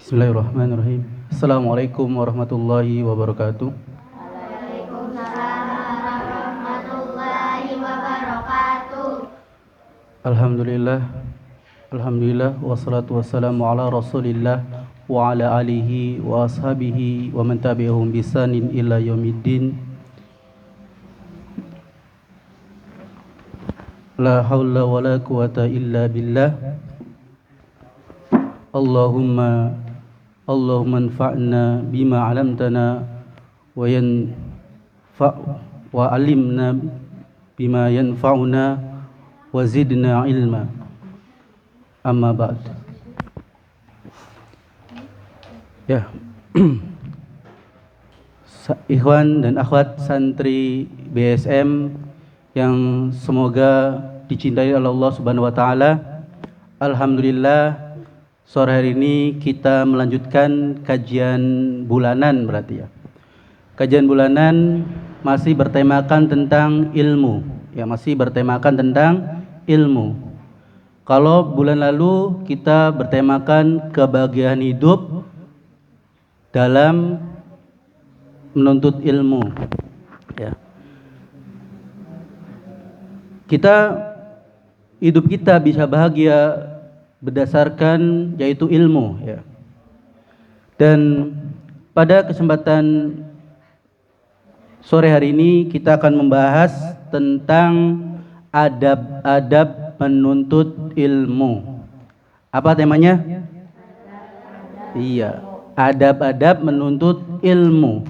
Bismillahirrahmanirrahim. Assalamualaikum warahmatullahi wabarakatuh. Waalaikumsalam warahmatullahi wabarakatuh. Alhamdulillah wassalatu wassalamu ala Rasulillah wa ala alihi wa ashabihi wa man tabi'ahum bisanin illa yaumiddin. La haula wala quwata illa billah. Allahumma anfa'na bima 'allamtana wa alimna bima yanfa'una wa zidna ilma. Amma ba'd. Ya. Ikhwan dan akhwat santri BSM yang semoga dicintai oleh Allah Subhanahu wa taala. Alhamdulillah, sore hari ini kita melanjutkan kajian bulanan berarti ya. Kajian bulanan masih bertemakan tentang ilmu. Ya, masih bertemakan tentang ilmu. Kalau bulan lalu kita bertemakan kebahagiaan hidup dalam menuntut ilmu. Ya. Hidup kita bisa bahagia berdasarkan yaitu ilmu ya. Dan pada kesempatan sore hari ini kita akan membahas tentang adab-adab menuntut ilmu. Apa temanya? Iya, adab-adab menuntut ilmu.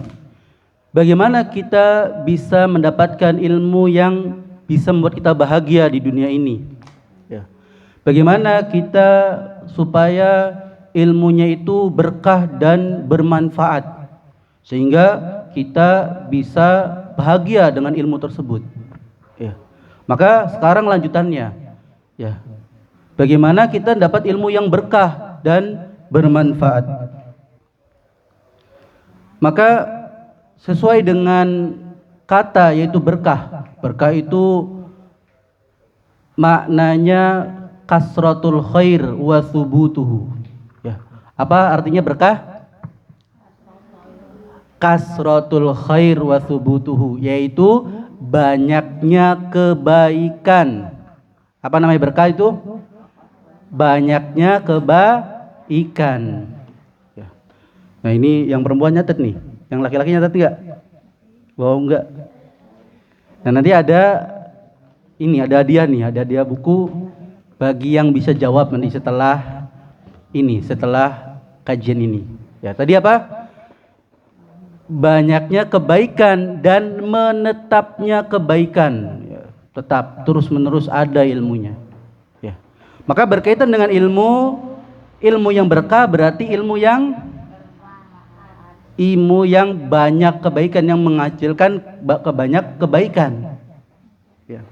Bagaimana kita bisa mendapatkan ilmu yang bisa membuat kita bahagia di dunia ini? Ya. Bagaimana kita supaya ilmunya itu berkah dan bermanfaat sehingga kita bisa bahagia dengan ilmu tersebut. Ya. Maka sekarang lanjutannya, ya. Bagaimana kita dapat ilmu yang berkah dan bermanfaat? Maka sesuai dengan kata yaitu berkah. Berkah itu maknanya kasratul khair wa thubutuhu. Ya. Apa artinya berkah? Kasratul khair wa thubutuhu, yaitu banyaknya kebaikan. Apa namanya berkah itu? Banyaknya kebaikan. Ya. Nah, ini yang perempuan nyatet nih. Yang laki-laki nyatet enggak? Wow, enggak. Nah, nanti ada hadiah nih, ada hadiah buku bagi yang bisa jawab nanti setelah kajian ini. Ya, tadi apa? Banyaknya kebaikan dan menetapnya kebaikan. Ya, tetap terus-menerus ada ilmunya. Ya. Maka berkaitan dengan ilmu yang berkah berarti ilmu yang banyak kebaikan, yang menghasilkan banyak kebaikan. Ya.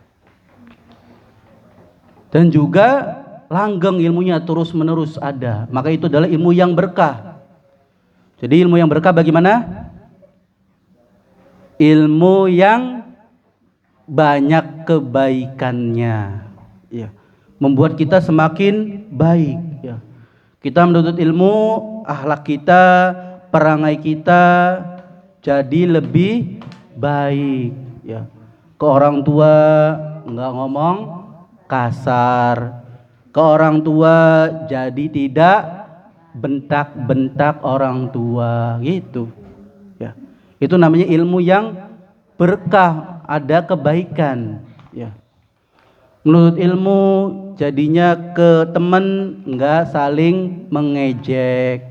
Dan juga langgeng ilmunya terus menerus ada. Maka itu adalah ilmu yang berkah. Jadi ilmu yang berkah bagaimana? Ilmu yang banyak kebaikannya. Ya. Membuat kita semakin baik. Ya. Kita menuntut ilmu, akhlak kita, perangai kita jadi lebih baik ya. Ke orang tua enggak ngomong kasar, ke orang tua jadi tidak bentak-bentak orang tua gitu ya. Itu namanya ilmu yang berkah, ada kebaikan ya. Menuntut ilmu jadinya ke teman enggak saling mengejek,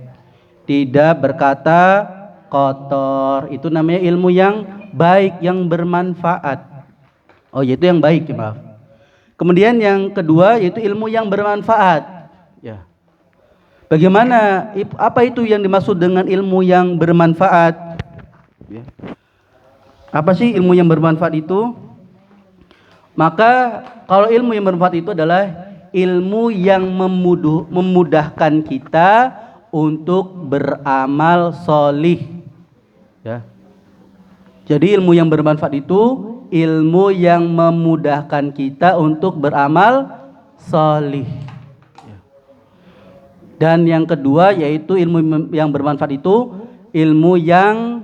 tidak berkata kotor. Itu namanya ilmu yang baik, yang bermanfaat. Oh, yaitu yang baik, maaf. Kemudian yang kedua yaitu ilmu yang bermanfaat. Ya. Bagaimana? Apa itu yang dimaksud dengan ilmu yang bermanfaat? Ya. Apa sih ilmu yang bermanfaat itu? Maka kalau ilmu yang bermanfaat itu adalah ilmu yang memudahkan kita untuk beramal solih. Ya. Jadi ilmu yang bermanfaat itu ilmu yang memudahkan kita untuk beramal solih. Dan yang kedua yaitu ilmu yang bermanfaat itu ilmu yang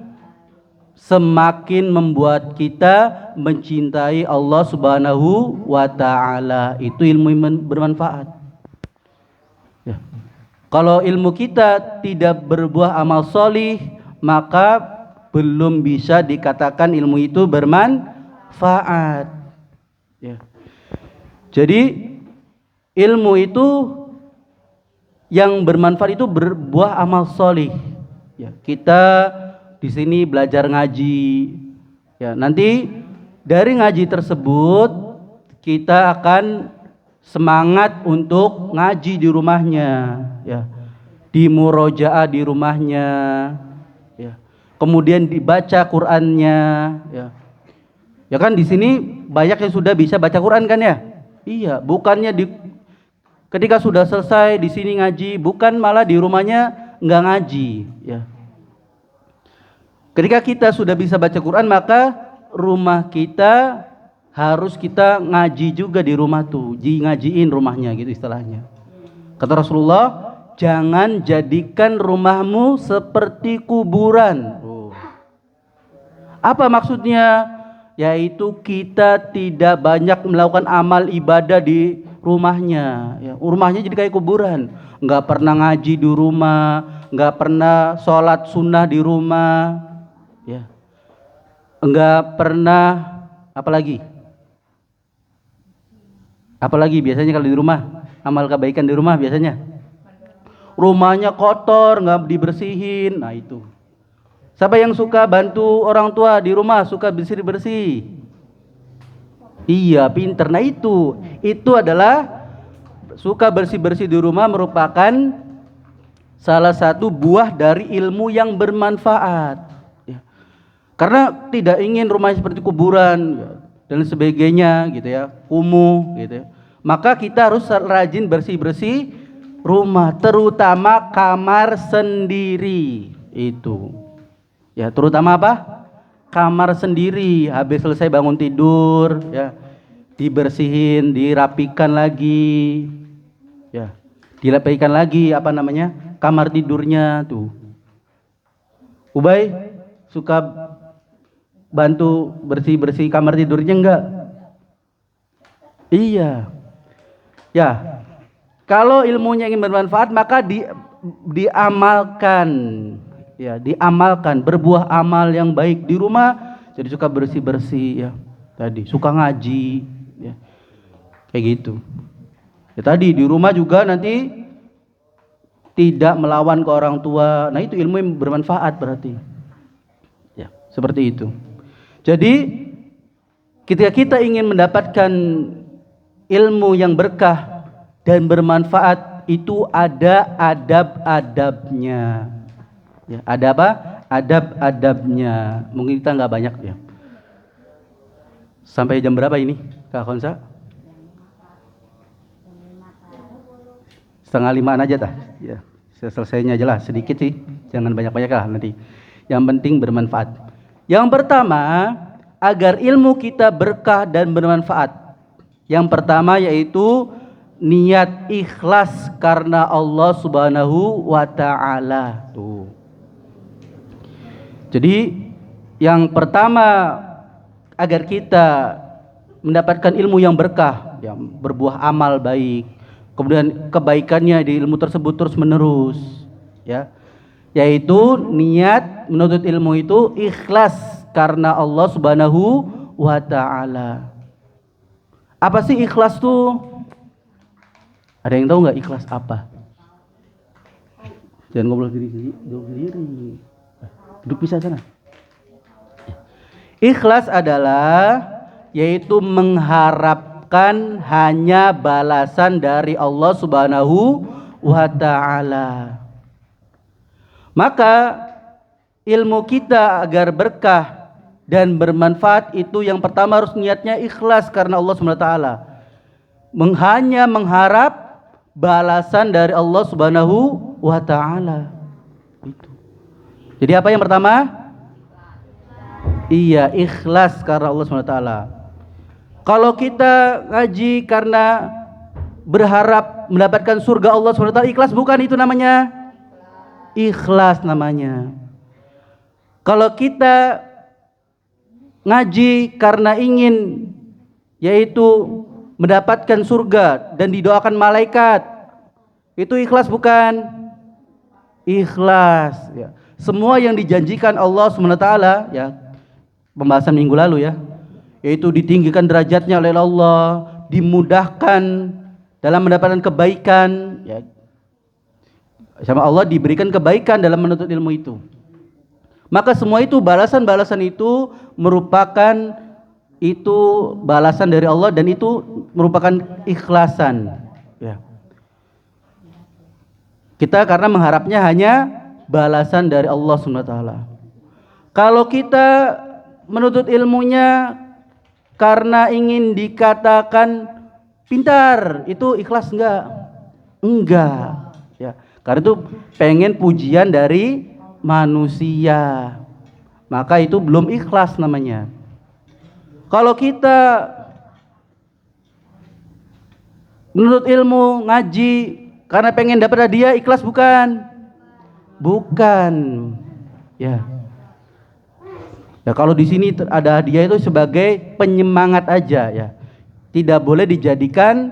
semakin membuat kita mencintai Allah Subhanahu wa taala. Itu ilmu yang bermanfaat. Ya. Kalau ilmu kita tidak berbuah amal solih, maka belum bisa dikatakan ilmu itu bermanfaat. Ya. Jadi ilmu itu yang bermanfaat itu berbuah amal solih. Ya, kita di sini belajar ngaji. Ya, nanti dari ngaji tersebut kita akan semangat untuk ngaji di rumahnya. Ya, di murojaah di rumahnya. Ya, kemudian dibaca Qur'annya. Ya, ya kan di sini banyak yang sudah bisa baca Qur'an kan ya? Iya, bukannya ketika sudah selesai di sini ngaji, bukan malah di rumahnya nggak ngaji. Ya. Ketika kita sudah bisa baca Quran, maka rumah kita harus kita ngaji juga di rumah tuh, ngajiin rumahnya gitu istilahnya. Kata Rasulullah, jangan jadikan rumahmu seperti kuburan. Apa maksudnya? Yaitu kita tidak banyak melakukan amal ibadah di rumahnya, ya, rumahnya jadi kayak kuburan, nggak pernah ngaji di rumah, nggak pernah sholat sunnah di rumah, ya, nggak pernah apalagi biasanya kalau di rumah amal kebaikan di rumah biasanya rumahnya kotor, nggak dibersihin. Nah itu, siapa yang suka bantu orang tua di rumah, suka bersih? Iya, pinter. Nah itu adalah suka bersih-bersih di rumah merupakan salah satu buah dari ilmu yang bermanfaat. Ya. Karena tidak ingin rumahnya seperti kuburan ya, dan sebagainya gitu ya, kumuh gitu ya. Maka kita harus rajin bersih-bersih rumah, terutama kamar sendiri itu. Ya, terutama apa? Kamar sendiri, habis selesai bangun tidur ya, dibersihin, dirapikan lagi ya, dirapikan lagi kamar tidurnya tuh. Ubay suka bantu bersih kamar tidurnya enggak? Iya ya, kalau ilmunya ingin bermanfaat maka diamalkan. Ya, diamalkan, berbuah amal yang baik di rumah, jadi suka bersih-bersih ya. Tadi suka ngaji ya. Kayak gitu. Ya, tadi di rumah juga nanti tidak melawan ke orang tua. Nah, itu ilmu yang bermanfaat berarti. Ya, seperti itu. Jadi ketika kita ingin mendapatkan ilmu yang berkah dan bermanfaat, itu ada adab-adabnya. Ya, ada apa? Adab-adabnya. Mungkin kita nggak banyak ya. Sampai jam berapa ini, Kak Khonsa? 4:30 aja dah. Ya, selesainya jelas sedikit sih. Jangan banyak-banyak lah nanti. Yang penting bermanfaat. Yang pertama, agar ilmu kita berkah dan bermanfaat. Yang pertama yaitu niat ikhlas karena Allah Subhanahu wa taala. Tuh. Jadi yang pertama agar kita mendapatkan ilmu yang berkah, yang berbuah amal baik, kemudian kebaikannya di ilmu tersebut terus menerus, ya, yaitu niat menuntut ilmu itu ikhlas karena Allah Subhanahu wa taala. Apa sih ikhlas tuh? Ada yang tahu nggak ikhlas apa? Jangan ngobrol sendiri. Duduk bisa sana. Ikhlas adalah yaitu mengharapkan hanya balasan dari Allah Subhanahu wa taala. Maka ilmu kita agar berkah dan bermanfaat itu yang pertama harus niatnya ikhlas karena Allah Subhanahu wa taala. Hanya mengharap balasan dari Allah Subhanahu wa taala. Itu. Jadi apa yang pertama? Iya, ikhlas karena Allah SWT. Kalau kita ngaji karena berharap mendapatkan surga Allah SWT, ikhlas bukan? Itu namanya ikhlas namanya. Kalau kita ngaji karena ingin yaitu mendapatkan surga dan didoakan malaikat, itu ikhlas bukan? Ikhlas ya. Semua yang dijanjikan Allah SWT ya, pembahasan minggu lalu ya, yaitu ditinggikan derajatnya oleh Allah, dimudahkan dalam mendapatkan kebaikan ya, sama Allah diberikan kebaikan dalam menuntut ilmu itu. Maka semua itu balasan-balasan itu merupakan itu balasan dari Allah dan itu merupakan ikhlasan ya. Kita karena mengharapnya hanya balasan dari Allah SWT. Kalau kita menuntut ilmunya karena ingin dikatakan pintar, itu ikhlas enggak? Enggak ya. Karena itu pengen pujian dari manusia, maka itu belum ikhlas namanya. Kalau kita menuntut ilmu, ngaji karena pengen dapat hadiah, ikhlas bukan? Bukan. Ya. Ya kalau di sini ada hadiah itu sebagai penyemangat aja ya. Tidak boleh dijadikan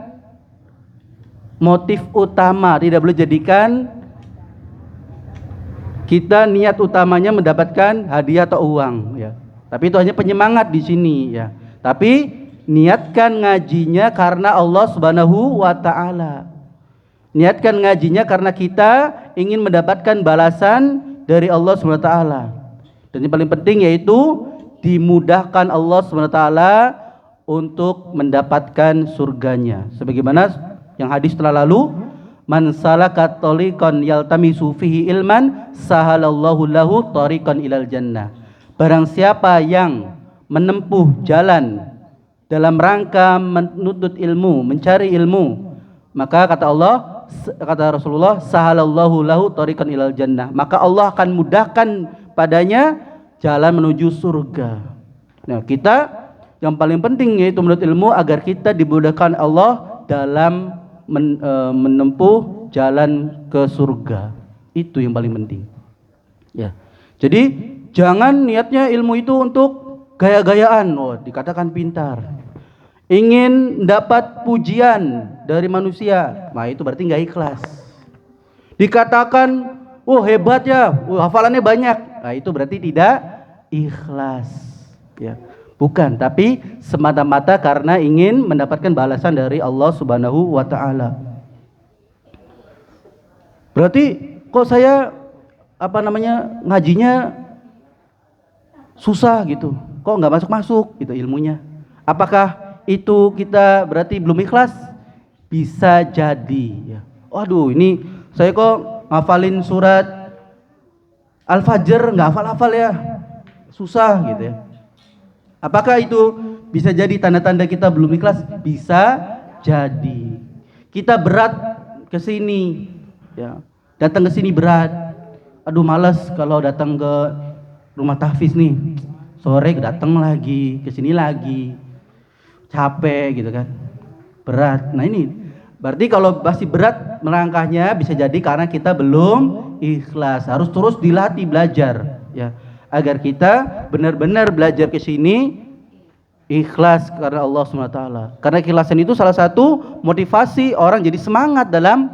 motif utama, tidak boleh jadikan kita niat utamanya mendapatkan hadiah atau uang ya. Tapi itu hanya penyemangat di sini ya. Tapi niatkan ngajinya karena Allah Subhanahu wa taala. Niatkan ngajinya karena kita ingin mendapatkan balasan dari Allah Subhanahu wa taala. Dan yang paling penting yaitu dimudahkan Allah Subhanahu wa taala untuk mendapatkan surganya. Sebagaimana yang hadis telah lalu, man salaka tariqan yaltamisu fihi ilman sahalallahu lahu tariqan ilal jannah. Barang siapa yang menempuh jalan dalam rangka menuntut ilmu, mencari ilmu, maka kata Allah, kata Rasulullah, sahalallahu lahu tariqan ilal jannah, maka Allah akan mudahkan padanya jalan menuju surga. Nah, kita yang paling penting yaitu menuntut ilmu agar kita dimudahkan Allah dalam menempuh jalan ke surga. Itu yang paling penting. Ya. Jadi jangan niatnya ilmu itu untuk gaya-gayaan, dikatakan pintar. Ingin dapat pujian dari manusia, nah itu berarti nggak ikhlas. Dikatakan, hebat ya, hafalannya banyak, nah itu berarti tidak ikhlas. Ya, bukan, tapi semata-mata karena ingin mendapatkan balasan dari Allah Subhanahu wa taala. Berarti kok saya ngajinya susah gitu, kok nggak masuk gitu ilmunya. Apakah itu kita berarti belum ikhlas? Bisa jadi ya. Waduh, ini saya kok ngafalin surat Al-Fajr nggak hafal-hafal ya, susah gitu ya. Apakah itu bisa jadi tanda-tanda kita belum ikhlas? Bisa jadi. Kita berat ke sini ya, datang ke sini berat. Aduh malas kalau datang ke rumah tahfiz nih, sore datang lagi, ke sini lagi, capek gitu kan, berat. Nah ini berarti kalau masih berat melangkahnya bisa jadi karena kita belum ikhlas. Harus terus dilatih belajar ya, agar kita benar-benar belajar ke sini ikhlas karena Allah SWT. Karena keikhlasan itu salah satu motivasi orang jadi semangat dalam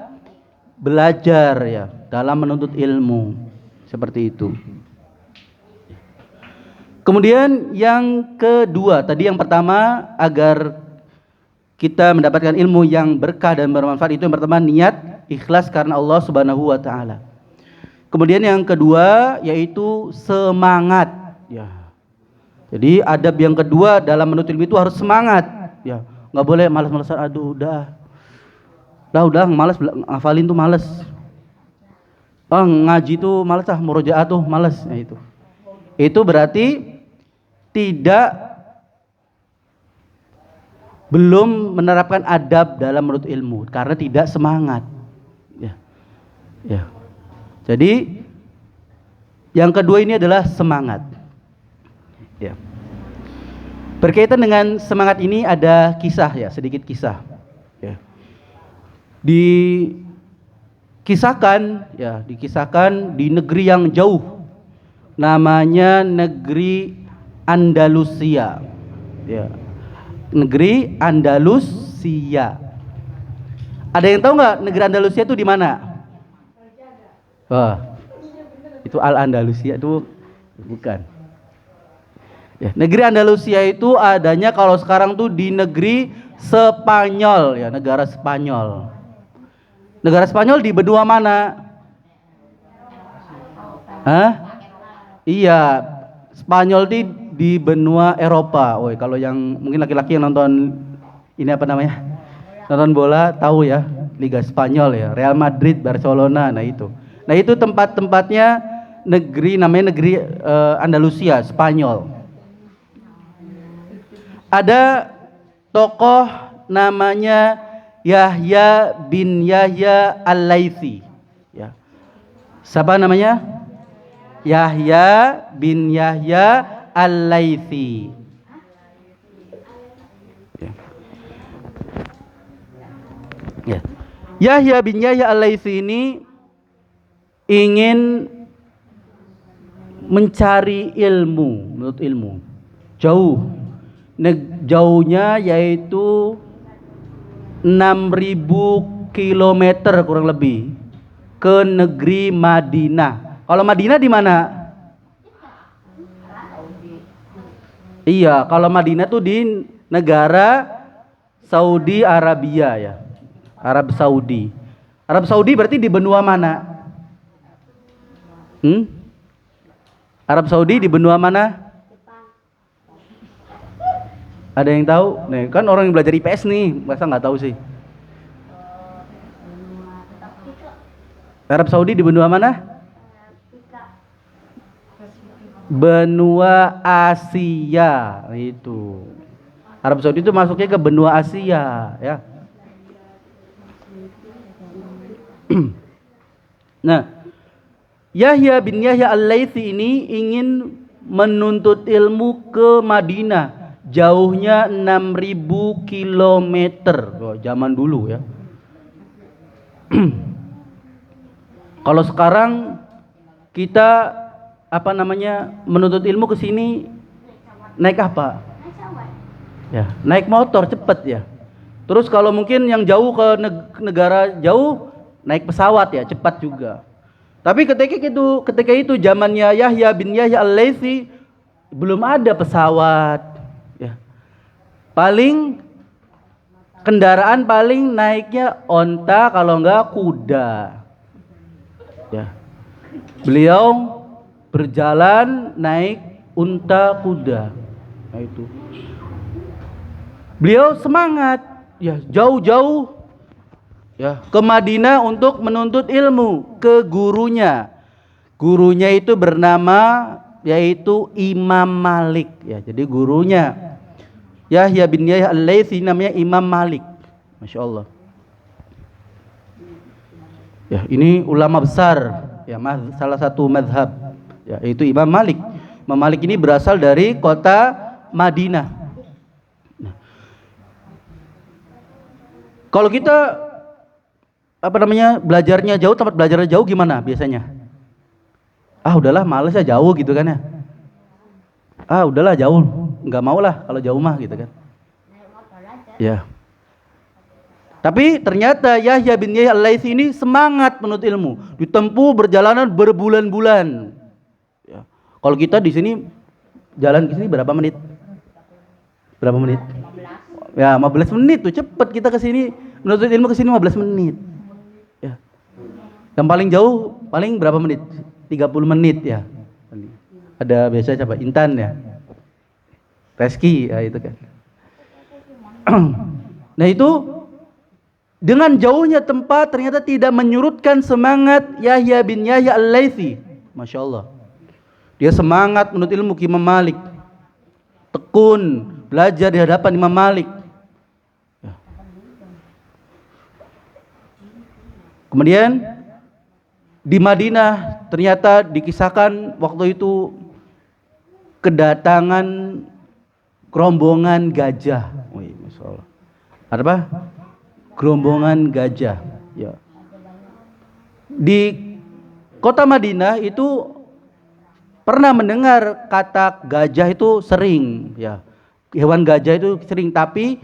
belajar ya, dalam menuntut ilmu. Seperti itu. Kemudian yang kedua, tadi yang pertama agar kita mendapatkan ilmu yang berkah dan bermanfaat, itu yang pertama niat ikhlas karena Allah Subhanahu wa taala. Kemudian yang kedua yaitu semangat ya. Jadi adab yang kedua dalam menuntut ilmu itu harus semangat ya. Enggak boleh malas-malasan, aduh udah malas ngafalin tuh malas. Ngaji tuh malas, murojaah tuh malas. Nah itu berarti belum menerapkan adab dalam menuntut ilmu karena tidak semangat. Ya. Jadi yang kedua ini adalah semangat. Ya. Berkaitan dengan semangat ini ada kisah ya, sedikit kisah. Ya. Dikisahkan di negeri yang jauh, namanya negeri Andalusia. Ya, negeri Andalusia. Ada yang tahu nggak negeri Andalusia itu di mana? Wah, itu Al-Andalusia itu bukan. Ya, negeri Andalusia itu adanya kalau sekarang tuh di negeri Spanyol, ya, negara Spanyol. Negara Spanyol di benua mana? Hah? Iya, Spanyol di benua Eropa. Woi, kalau yang mungkin laki-laki yang nonton ini apa namanya? Nonton bola tahu ya, Liga Spanyol ya, Real Madrid, Barcelona, nah itu. Nah, itu tempat-tempatnya negeri namanya negeri Andalusia, Spanyol. Ada tokoh namanya Yahya bin Yahya Al-Laitsi. Ya. Siapa namanya? Yahya bin Yahya Al-Laitsi. Ya. Ya. Yahya bin Yahya Al-Laitsi ini ingin mencari ilmu, menurut ilmu. Jauhnya yaitu 6.000 kilometer kurang lebih ke negeri Madinah. Kalau Madinah di mana? Iya, kalau Madinah tuh di negara Saudi Arabia ya. Arab Saudi. Arab Saudi berarti di benua mana? Arab Saudi di benua mana? Ada yang tahu? Nih, kan orang yang belajar IPS nih, masa nggak tahu sih? Arab Saudi di benua mana? Benua Asia itu. Arab Saudi itu masuknya ke benua Asia, ya. Nah, Yahya bin Yahya Al-Laitsi ini ingin menuntut ilmu ke Madinah. Jauhnya 6.000 kilometer. Oh, zaman dulu ya. Kalau sekarang kita menuntut ilmu ke sini naik apa? Ya, naik motor cepet ya. Terus kalau mungkin yang jauh ke negara jauh naik pesawat ya, cepat juga. Tapi ketika itu zamannya Yahya bin Yahya Al-Laitsi belum ada pesawat ya. Paling kendaraan paling naiknya onta, kalau enggak kuda. Ya. Beliau berjalan naik unta kuda. Nah itu. Beliau semangat ya, jauh-jauh ya ke Madinah untuk menuntut ilmu ke gurunya. Gurunya itu bernama yaitu Imam Malik ya. Jadi gurunya Yahya bin Yahya Al-Laitsi namanya Imam Malik. Masya Allah. Ya, ini ulama besar ya, salah satu mazhab ya, yaitu Imam Malik. Imam Malik ini berasal dari kota Madinah. Nah, kalau kita belajarnya jauh, tempat belajarnya jauh gimana biasanya? Udahlah males ya jauh gitu kan ya. Udahlah jauh, nggak mau lah kalau jauh mah gitu kan. Ya. Tapi ternyata Yahya bin Yahya Al-Laitsi ini semangat menuntut ilmu, ditempuh berjalanan berbulan-bulan. Ya. Kalau kita di sini jalan ke sini berapa menit? Berapa menit? 15. Ya, 15 menit tuh cepet kita ke sini menuntut ilmu, ke sini 15 menit. Ya. Yang paling jauh paling berapa menit? 30 menit ya. Ada biasa siapa? Intan ya. Reski ya itu kan. Nah itu dengan jauhnya tempat ternyata tidak menyurutkan semangat Yahya bin Yahya Al-Laitsi. Masya Allah. Dia semangat menuntut ilmu ke Imam Malik. Tekun belajar di hadapan Imam Malik. Kemudian di Madinah ternyata dikisahkan waktu itu kedatangan rombongan gajah. Wih, Masya Allah. Ada apa? Gerombongan gajah. Ya. Di kota Madinah itu pernah mendengar kata gajah itu sering, ya. Hewan gajah itu sering, tapi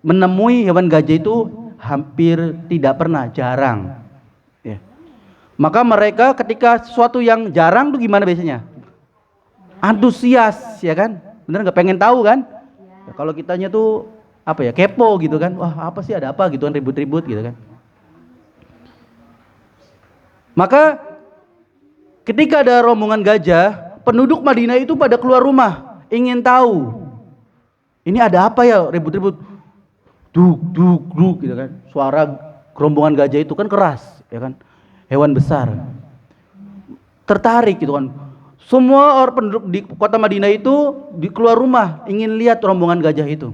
menemui hewan gajah itu hampir tidak pernah, jarang. Ya. Maka mereka ketika sesuatu yang jarang itu gimana biasanya? Antusias, ya kan? Bener nggak, pengen tahu kan? Ya, kalau kitanya tuh apa ya, kepo gitu kan? Wah, apa sih, ada apa gitu kan, ribut-ribut gitu kan? Maka ketika ada rombongan gajah, penduduk Madinah itu pada keluar rumah, ingin tahu ini ada apa ya, ribut-ribut, duk duk duk gitu kan. Suara rombongan gajah itu kan keras, ya kan, hewan besar. Tertarik gitu kan. Semua orang penduduk di kota Madinah itu di keluar rumah ingin lihat rombongan gajah itu.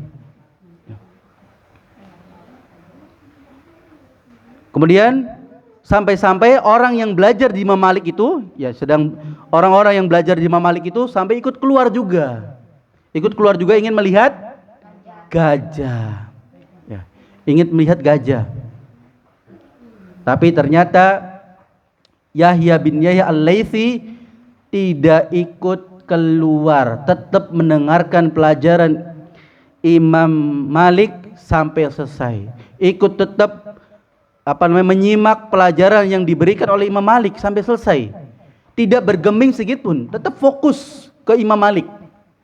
Kemudian sampai-sampai orang yang belajar di Imam Malik itu, ya, sedang orang-orang yang belajar di Imam Malik itu sampai ikut keluar juga. Ikut keluar juga ingin melihat gajah. Ya, ingin melihat gajah. Tapi ternyata Yahya bin Yahya Al-Laitsi tidak ikut keluar, tetap mendengarkan pelajaran Imam Malik sampai selesai. Ikut tetap menyimak pelajaran yang diberikan oleh Imam Malik sampai selesai. Tidak bergeming sedikit pun, tetap fokus ke Imam Malik.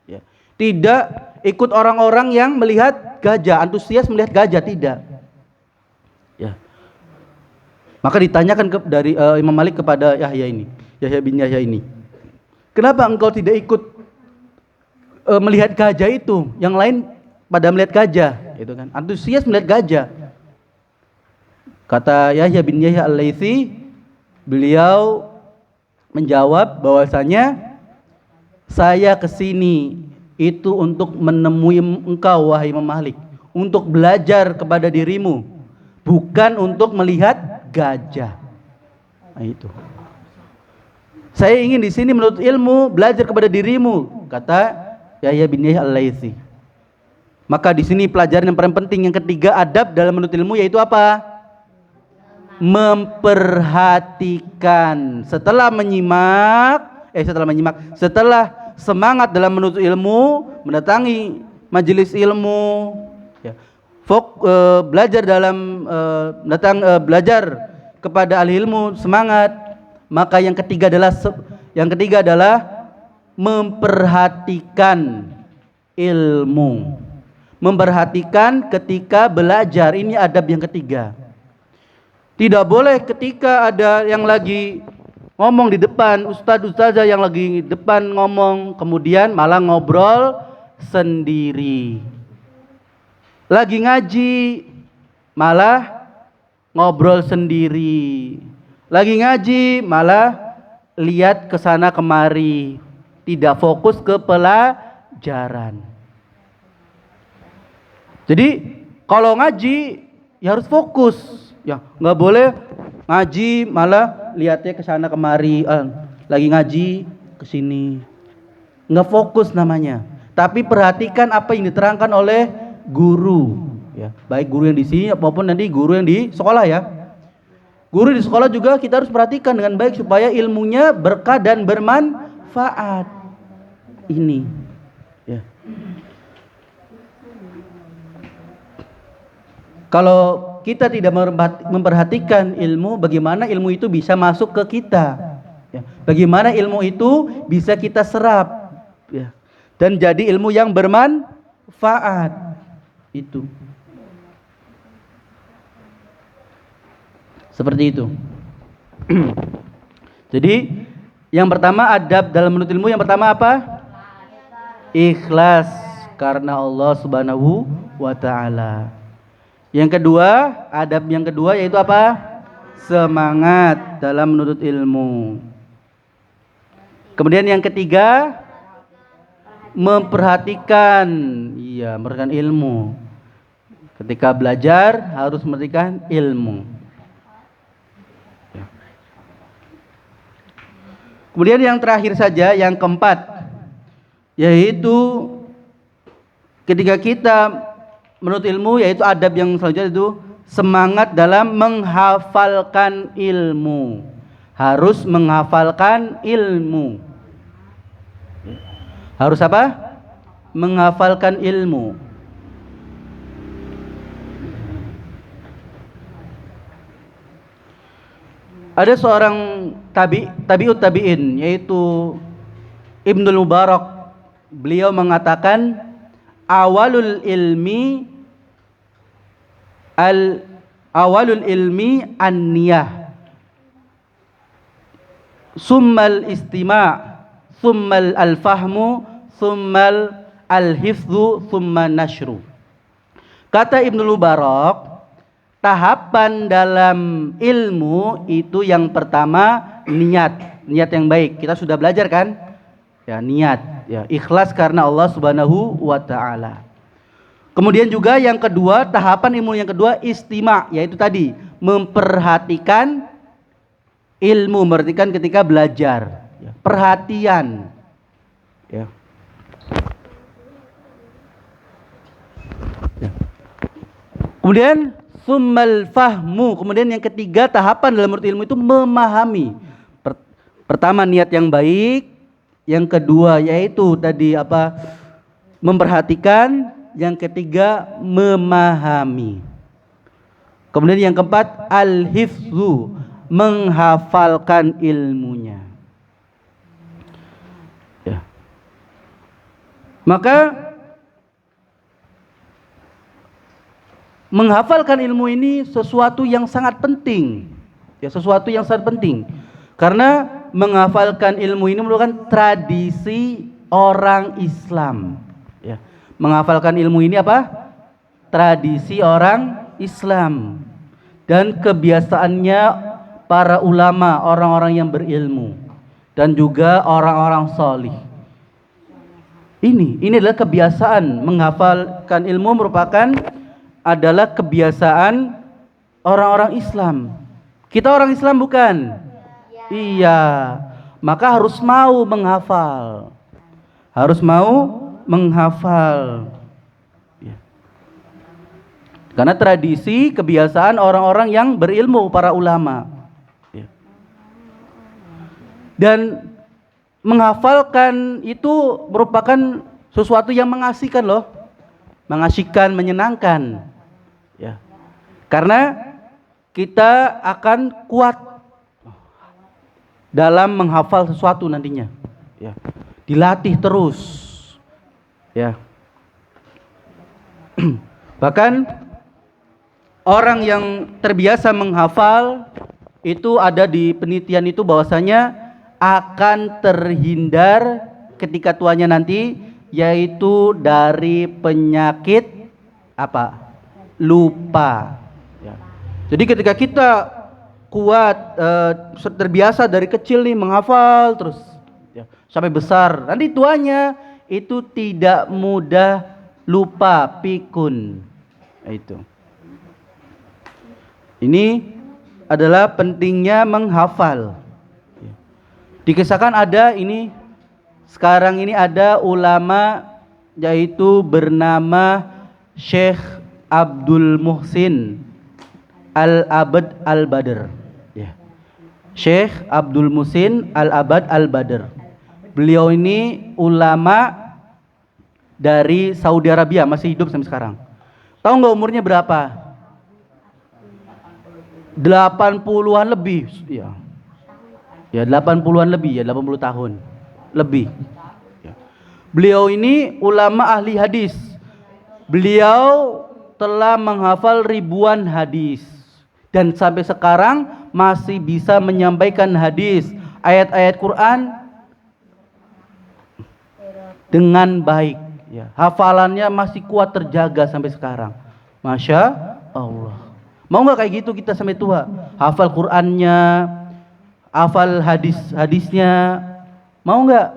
Ya. Tidak ikut orang-orang yang melihat gajah, antusias melihat gajah, tidak. Ya. Maka ditanyakan dari Imam Malik kepada Yahya bin Yahya ini, kenapa engkau tidak ikut melihat gajah itu? Yang lain pada melihat gajah, itu kan, antusias melihat gajah. Kata Yahya bin Yahya Al-Laitsi, beliau menjawab bahwasanya saya kesini itu untuk menemui engkau wahai Imam Malik, untuk belajar kepada dirimu, bukan untuk melihat gajah. Nah, itu. Saya ingin di sini menuntut ilmu, belajar kepada dirimu, kata Yahya bin Yahya Al-Laitsi. Maka di sini pelajaran yang paling penting yang ketiga adab dalam menuntut ilmu yaitu apa? Memperhatikan. Setelah semangat dalam menuntut ilmu, mendatangi majelis ilmu, ya, belajar dalam belajar kepada ahli ilmu, semangat. Maka yang ketiga adalah memperhatikan ilmu. Memperhatikan ketika belajar, ini adab yang ketiga. Tidak boleh ketika ada yang lagi ngomong di depan, ustazah yang lagi di depan ngomong, kemudian malah ngobrol sendiri. Lagi ngaji malah ngobrol sendiri. Lagi ngaji malah lihat ke sana kemari, tidak fokus ke pelajaran. Jadi kalau ngaji ya harus fokus, ya nggak boleh ngaji malah lihatnya ke sana kemari, lagi ngaji ke sini, nggak fokus namanya. Tapi perhatikan apa yang diterangkan oleh guru, ya, baik guru yang di sini maupun nanti guru yang di sekolah, ya. Guru di sekolah juga kita harus perhatikan dengan baik supaya ilmunya berkah dan bermanfaat. Ini, ya. Kalau kita tidak memperhatikan ilmu, bagaimana ilmu itu bisa masuk ke kita? Ya. Bagaimana ilmu itu bisa kita serap, ya, dan jadi ilmu yang bermanfaat? Itu. Seperti itu. Jadi yang pertama adab dalam menuntut ilmu, yang pertama apa? Ikhlas karena Allah Subhanahu wa ta'ala. Yang kedua, adab yang kedua yaitu apa? Semangat dalam menuntut ilmu. Kemudian yang ketiga, memperhatikan ilmu. Ketika belajar harus memperhatikan ilmu. Kemudian yang terakhir saja, yang keempat, yaitu ketika kita menuntut ilmu, yaitu adab yang selanjutnya itu semangat dalam menghafalkan ilmu. Harus menghafalkan ilmu. Harus apa? Menghafalkan ilmu. Ada seorang tabi'ut tabi'in, yaitu Ibnul Mubarak. Beliau mengatakan, awalul ilmi an-niyah, summal istima', summal al-fahmu, summal al-hifdhu, summa nashru. Kata Ibnul Mubarak, tahapan dalam ilmu itu yang pertama niat yang baik. Kita sudah belajar kan? Ya, niat, ya, ikhlas karena Allah Subhanahu wa taala. Kemudian juga yang kedua, tahapan ilmu yang kedua istima', yaitu tadi memperhatikan ilmu, memperhatikan ketika belajar, ya, perhatian, ya. Ya. Kemudian summal fahmu, kemudian yang ketiga tahapan dalam ilmu itu memahami. Pertama niat yang baik, yang kedua yaitu tadi apa? Memperhatikan, yang ketiga memahami. Kemudian yang keempat al-hifzu, menghafalkan ilmunya. Ya. Maka menghafalkan ilmu ini sesuatu yang sangat penting. Ya, sesuatu yang sangat penting. Karena menghafalkan ilmu ini merupakan tradisi orang Islam. Ya. Menghafalkan ilmu ini apa? Tradisi orang Islam. Dan kebiasaannya para ulama, orang-orang yang berilmu. Dan juga orang-orang salih. Ini adalah kebiasaan. Menghafalkan ilmu merupakan adalah kebiasaan orang-orang Islam. Kita orang Islam bukan? Iya. Maka harus mau menghafal. Harus mau menghafal. Ya. Karena tradisi, kebiasaan orang-orang yang berilmu, para ulama. Ya. Dan menghafalkan itu merupakan sesuatu yang mengasihkan loh. Mengasihkan, menyenangkan. Ya. Karena kita akan kuat dalam menghafal sesuatu nantinya. Ya. Dilatih terus. Ya. Bahkan orang yang terbiasa menghafal itu ada di penelitian itu bahwasanya akan terhindar ketika tuanya nanti, yaitu dari penyakit apa? Lupa. Ya. Jadi ketika kita kuat, terbiasa dari kecil nih menghafal terus, ya, sampai besar, nanti tuanya itu tidak mudah lupa, pikun. Itu. Ini adalah pentingnya menghafal. Ya. Dikisahkan ada ini, sekarang ini ada ulama yaitu bernama Syekh Abdul Muhsin Al-Abad Al-Badr. Ya. Syekh Abdul Muhsin Al-Abad Al-Badr. Beliau ini ulama dari Saudi Arabia, masih hidup sampai sekarang. Tahu nggak umurnya berapa? 80-an lebih. Ya. Ya, 80-an lebih, ya, 80 tahun lebih. Ya. Beliau ini ulama ahli hadis. Beliau telah menghafal ribuan hadis dan sampai sekarang masih bisa menyampaikan hadis, ayat-ayat Quran dengan baik. Ya, hafalannya masih kuat terjaga sampai sekarang. Masya Allah. Mau nggak kayak gitu kita sampai tua? Hafal Qurannya, hafal hadisnya, mau nggak?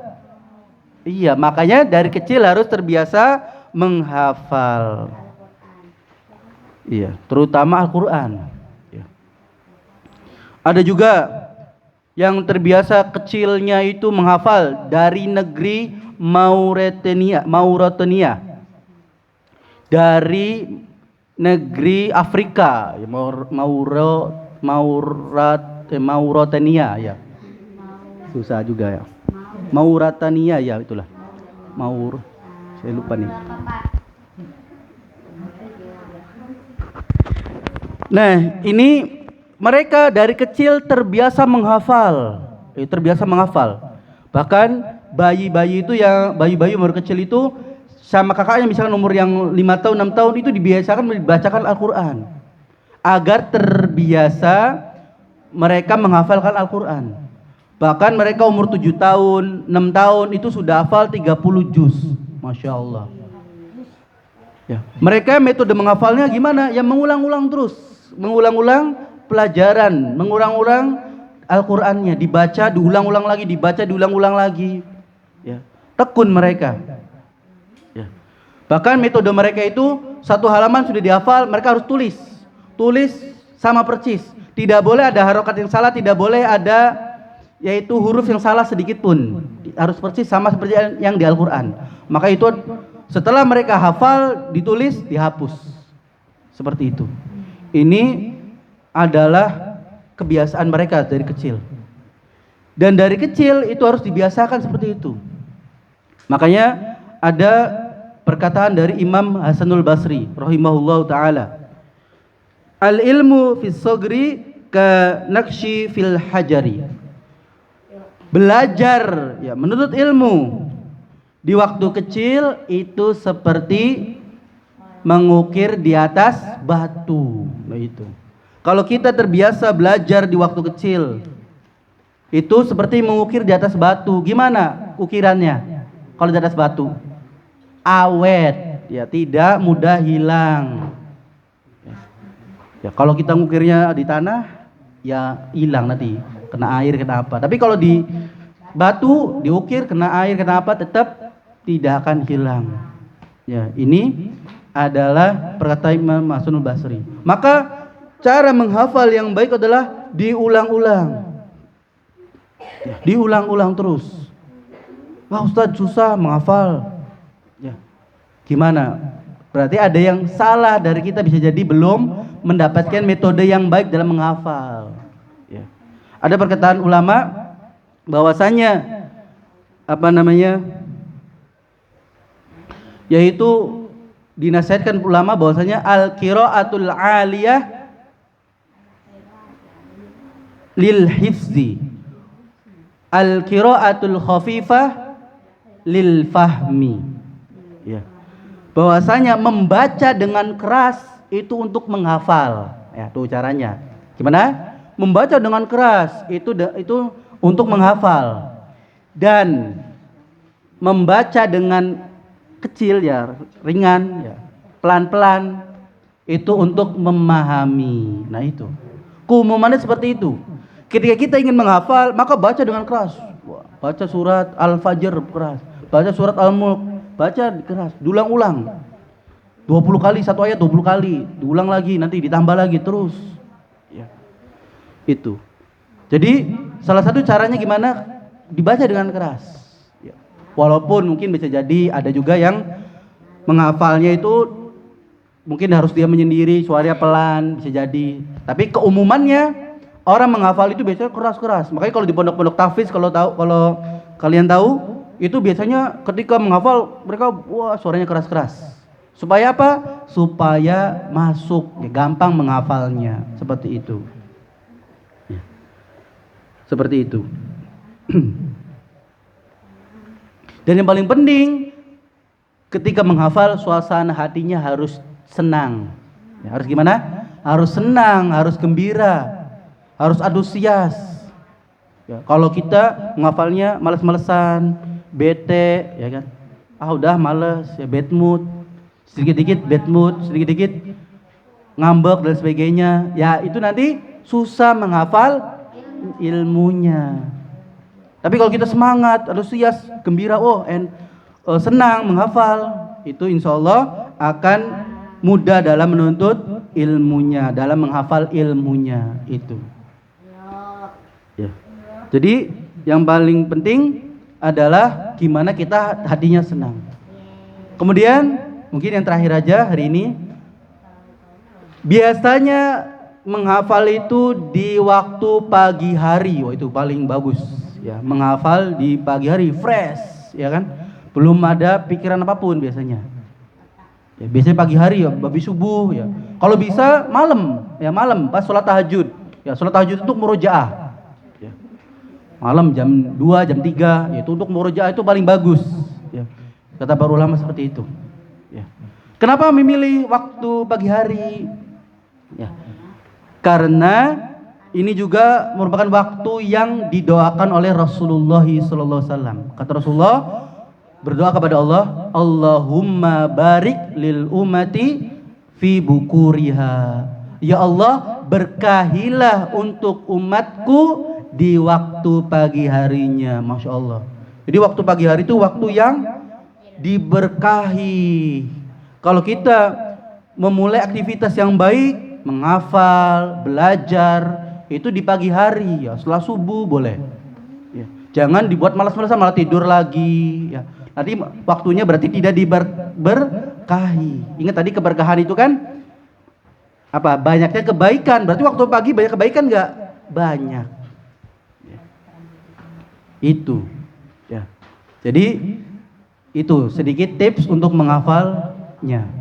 Iya, makanya dari kecil harus terbiasa menghafal. Iya, terutama Al-Quran. Ya. Ada juga yang terbiasa kecilnya itu menghafal dari negeri Mauritania. Dari negeri Afrika, ya, Mauritania ya. Susah juga ya. Mauritania ya, itulah. Saya lupa nih. Nah, ini mereka dari kecil terbiasa menghafal. Bahkan bayi-bayi umur kecil itu sama kakaknya, misalkan umur yang 5 tahun, 6 tahun itu dibiasakan membacakan Al-Quran agar terbiasa mereka menghafalkan Al-Quran. Bahkan mereka umur 7 tahun, 6 tahun itu sudah hafal 30 juz. Masya Allah. Ya. Mereka metode menghafalnya gimana? Ya mengulang-ulang terus. Mengulang-ulang pelajaran, mengulang-ulang Al-Qur'annya, dibaca, diulang-ulang lagi, dibaca, diulang-ulang lagi. Ya. Tekun mereka. Ya. Bahkan metode mereka itu satu halaman sudah dihafal, mereka harus tulis. Tulis sama persis. Tidak boleh ada harokat yang salah, tidak boleh ada yaitu huruf yang salah sedikit pun. Harus persis sama seperti yang di Al-Qur'an. Maka itu setelah mereka hafal, ditulis, dihapus. Seperti itu. Ini adalah kebiasaan mereka dari kecil. Dan dari kecil itu harus dibiasakan seperti itu. Makanya ada perkataan dari Imam Hasanul Basri rahimahullahu taala. Al-ilmu fis sogri ka nakshi fil hajari. Belajar, ya, menuntut ilmu di waktu kecil itu seperti mengukir di atas batu. Nah itu. Kalau kita terbiasa belajar di waktu kecil, itu seperti mengukir di atas batu. Gimana ukirannya? Kalau di atas batu, awet, ya, tidak mudah hilang. Ya, kalau kita ngukirnya di tanah, ya hilang nanti, kena air, kena apa. Tapi kalau di batu diukir, kena air, kena apa, tetap tidak akan hilang. Ya, ini adalah perkataan Imam Hasanul Basri. Maka cara menghafal yang baik adalah diulang-ulang. Ya, diulang-ulang terus. Wah Ustadz susah menghafal. Ya, gimana? Berarti ada yang salah dari kita, bisa jadi belum mendapatkan metode yang baik dalam menghafal. Ya. Ada perkataan ulama bahwasanya yaitu dinasihatkan ulama bahwasanya al-qiraatul aliyah lil hifzi, al-qiraatul khafifah lil fahmi. Ya. Bahwasanya membaca dengan keras itu untuk menghafal. Ya, tuh caranya. Gimana? Membaca dengan keras itu untuk menghafal. Dan membaca dengan kecil, ya, ringan, ya, pelan-pelan itu untuk memahami. Nah itu keumumannya seperti itu. Ketika kita ingin menghafal, maka baca dengan keras. Baca surat Al-Fajr keras, baca surat Al-Mulk, baca keras, diulang-ulang 20 kali satu ayat, 20 kali diulang lagi, nanti ditambah lagi terus, ya. Itu jadi salah satu caranya gimana? Dibaca dengan keras. Walaupun mungkin bisa jadi ada juga yang menghafalnya itu mungkin harus dia menyendiri, suaranya pelan, bisa jadi. Tapi keumumannya orang menghafal itu biasanya keras-keras. Makanya kalau di pondok-pondok tahfiz, kalau kalian tahu, itu biasanya ketika menghafal mereka suaranya keras-keras. Supaya apa? Supaya masuk, ya, gampang menghafalnya. Seperti itu. Ya. Seperti itu. Dan yang paling penting ketika menghafal, suasana hatinya harus senang. Ya, harus gimana? Harus senang, harus gembira, harus antusias. Ya, kalau kita menghafalnya males-malesan, bete, ya kan? Udah males, ya, bad mood, sedikit-dikit bad mood, sedikit-dikit ngambek dan sebagainya. Ya itu nanti susah menghafal ilmunya. Tapi kalau kita semangat, antusias, gembira, senang menghafal, itu insya Allah akan mudah dalam menuntut ilmunya, dalam menghafal ilmunya itu. Ya. Jadi yang paling penting adalah gimana kita hatinya senang. Kemudian mungkin yang terakhir aja hari ini, Biasanya menghafal itu di waktu pagi hari. Oh, itu paling bagus ya. Menghafal di pagi hari fresh, ya kan? Belum ada pikiran apapun biasanya. Ya, biasanya pagi hari ya, habis subuh ya. Kalau bisa malam, ya malam pas sholat tahajud. Ya, sholat tahajud itu murojaah. Ya. Malam jam 2, jam 3, ya, itu untuk murojaah itu paling bagus. Ya. Kata para ulama seperti itu. Ya. Kenapa memilih waktu pagi hari? Ya. Karena ini juga merupakan waktu yang didoakan oleh Rasulullah SAW. Kata Rasulullah, berdoa kepada Allah, Allahumma barik lil ummati fi bukuriha. Ya Allah, berkahilah untuk umatku di waktu pagi harinya. Masya Allah. Jadi waktu pagi hari itu waktu yang diberkahi. Kalau kita memulai aktivitas yang baik, menghafal, belajar, itu di pagi hari ya, setelah subuh boleh. Ya. Jangan dibuat malas-malasan malah tidur lagi. Ya. Nanti waktunya berarti tidak diberkahi. Ingat tadi keberkahan itu kan apa? Banyaknya kebaikan. Berarti waktu pagi banyak kebaikan nggak? Banyak. Ya. Itu. Ya. Jadi itu sedikit tips untuk menghafalnya.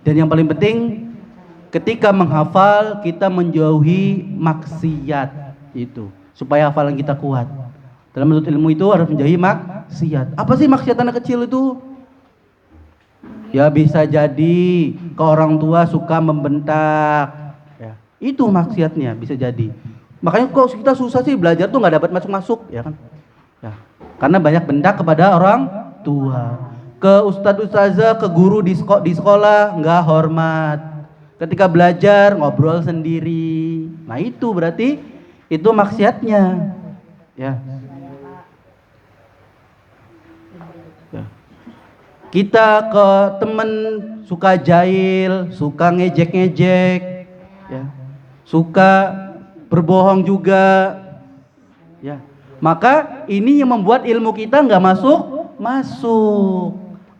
Dan yang paling penting, ketika menghafal kita menjauhi maksiat itu supaya hafalan kita kuat. Dalam menuntut ilmu itu harus menjauhi maksiat. Apa sih maksiat anak kecil itu? Ya bisa jadi ke orang tua suka membentak. Ya, itu maksiatnya bisa jadi. Makanya kok kita susah sih belajar tuh nggak dapat masuk-masuk, ya kan? Ya, karena banyak bentak kepada orang tua. Ke ustadz ustazah, ke guru di sekolah nggak hormat. Ketika belajar ngobrol sendiri. Nah itu berarti itu maksiatnya. Ya. Ya. Kita ke temen suka jahil, suka ngejek-ngejek, ya. Suka berbohong juga. Ya. Maka ini yang membuat ilmu kita nggak masuk.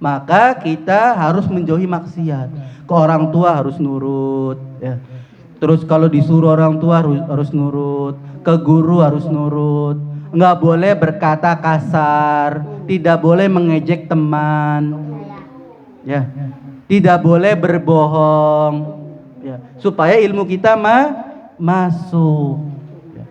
Maka kita harus menjauhi maksiat. Ke orang tua harus nurut, ya. Terus kalau disuruh orang tua harus nurut, ke guru harus nurut. Nggak boleh berkata kasar, tidak boleh mengejek teman, ya. Tidak boleh berbohong, ya. Supaya ilmu kita masuk, ya.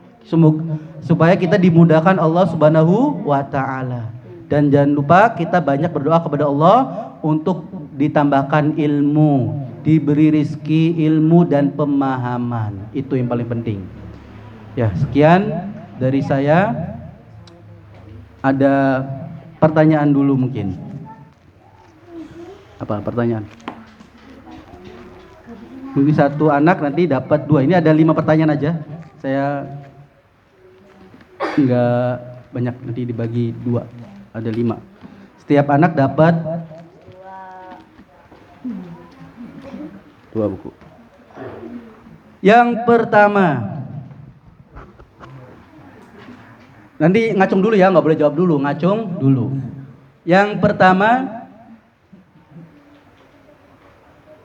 Supaya kita dimudahkan Allah Subhanahu wa Ta'ala. Dan jangan lupa kita banyak berdoa kepada Allah untuk ditambahkan ilmu, diberi rizki ilmu dan pemahaman. Itu yang paling penting. Ya, sekian dari saya. Ada pertanyaan dulu mungkin. Apa pertanyaan? Mungkin satu anak nanti dapat 2. Ini ada 5 pertanyaan aja. Saya enggak banyak, nanti dibagi 2. Ada 5. Setiap anak dapat 2 buku. Yang pertama, nanti ngacung dulu ya, nggak boleh jawab dulu, ngacung dulu. Yang pertama,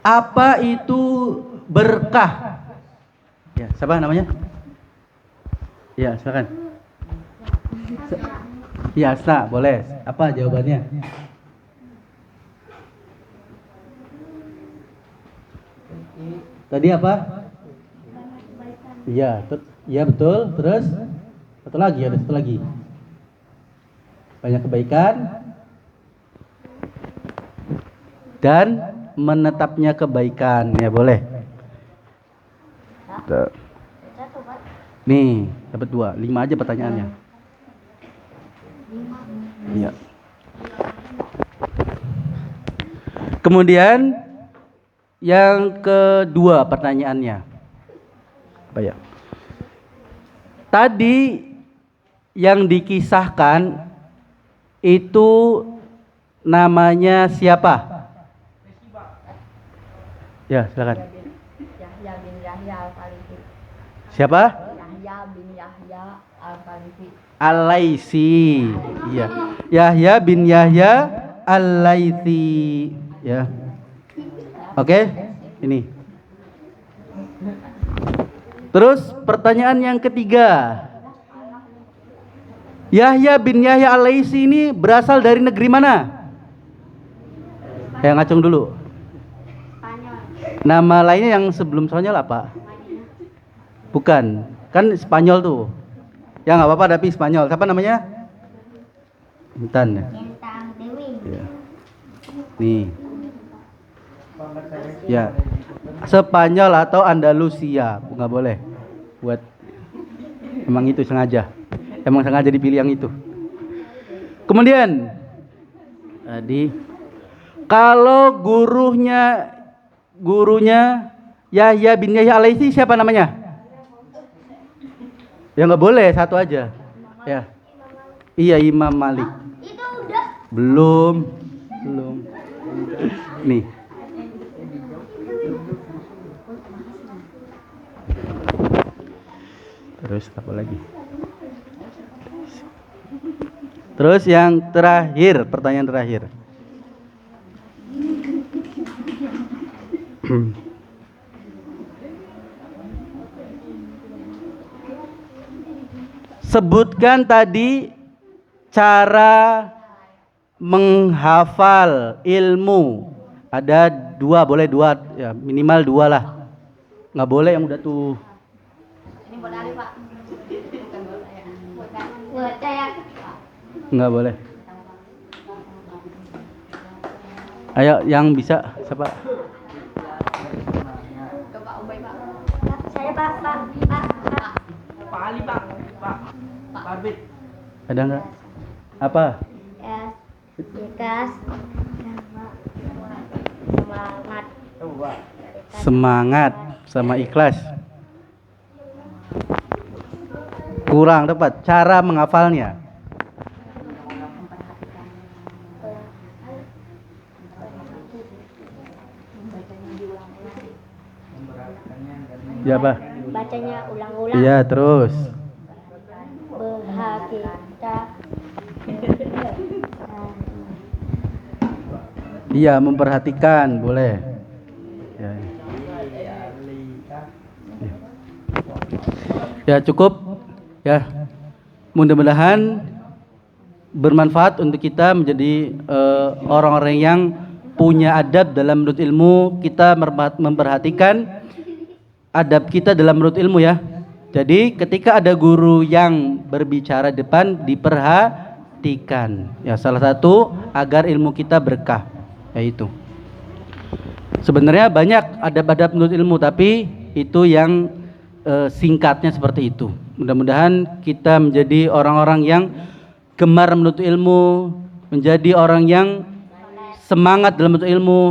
apa itu berkah? Ya, siapa namanya? Ya, silakan. Biasa, boleh. Apa jawabannya? Tadi apa? Iya, iya betul. Terus satu lagi, ada satu lagi. Banyak kebaikan dan menetapnya kebaikan. Ya boleh. Nih, dapat 2. 5 aja pertanyaannya. Iya. Kemudian yang kedua pertanyaannya. Apa ya? Tadi yang dikisahkan itu namanya siapa? Ya, silakan. Yahya bin Yahya Al-Khalifi. Siapa? Yahya bin Yahya Al-Khalifi. Al-Laitsi. Iya. Yahya bin Yahya Al-Laitsi. Ya. Oke? Ini. Terus pertanyaan yang ketiga. Yahya bin Yahya Al-Laitsi ini berasal dari negeri mana? Ngacung dulu. Nama lainnya yang sebelum Spanyol apa? Bukan. Kan Spanyol tuh. Ya nggak apa-apa tapi Spanyol. Siapa namanya? Intan. Ya. Nih. Ya. Spanyol atau Andalusia. Nggak boleh. Buat. Emang itu sengaja. Emang sengaja dipilih yang itu. Kemudian tadi kalau gurunya Yahya bin Yahya Al-Laitsi siapa namanya? Ya nggak boleh, satu aja. Ya. Iya, Imam Malik. Itu udah. Belum. Nih. Terus apa lagi? Terus yang terakhir, pertanyaan terakhir. Sebutkan tadi cara menghafal ilmu. Ada dua, boleh dua, ya minimal dua lah. Nggak boleh yang udah tuh. Ini buat Ali, Pak. Buat saya. Nggak boleh. Ayo yang bisa siapa? Ke Pak Ubay, Pak. Saya, Pak. Pak Ali, Pak. Pak Arbit. Ada nggak? Apa? Ikhlas. Semangat sama ikhlas. Kurang tepat. Cara menghafalnya. Ya apa? Bacanya ulang-ulang. Iya, terus. Berhakikat. Iya, memperhatikan, boleh. Ya. Ya, cukup. Ya. Mudah-mudahan bermanfaat untuk kita menjadi orang-orang yang punya adab dalam menuntut ilmu. Kita memperhatikan adab kita dalam menuntut ilmu ya. Jadi ketika ada guru yang berbicara depan diperhatikan. Ya, salah satu agar ilmu kita berkah. Yaitu. Sebenarnya banyak adab-adab menuntut ilmu tapi itu yang singkatnya seperti itu. Mudah-mudahan kita menjadi orang-orang yang gemar menuntut ilmu, menjadi orang yang semangat dalam menuntut ilmu,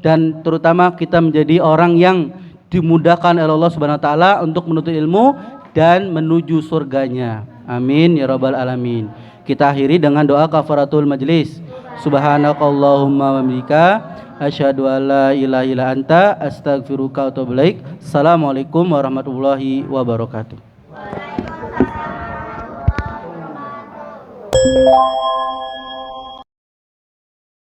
dan terutama kita menjadi orang yang dimudahkan oleh Allah Subhanahu wa taala untuk menuntut ilmu dan menuju surganya. Amin ya rabbal alamin. Kita akhiri dengan doa kafaratul majlis. Subhanakallahumma wa bihamdika asyhadu an la ilaha illa anta astaghfiruka wa atubu ilaik. Assalamualaikum warahmatullahi wabarakatuh.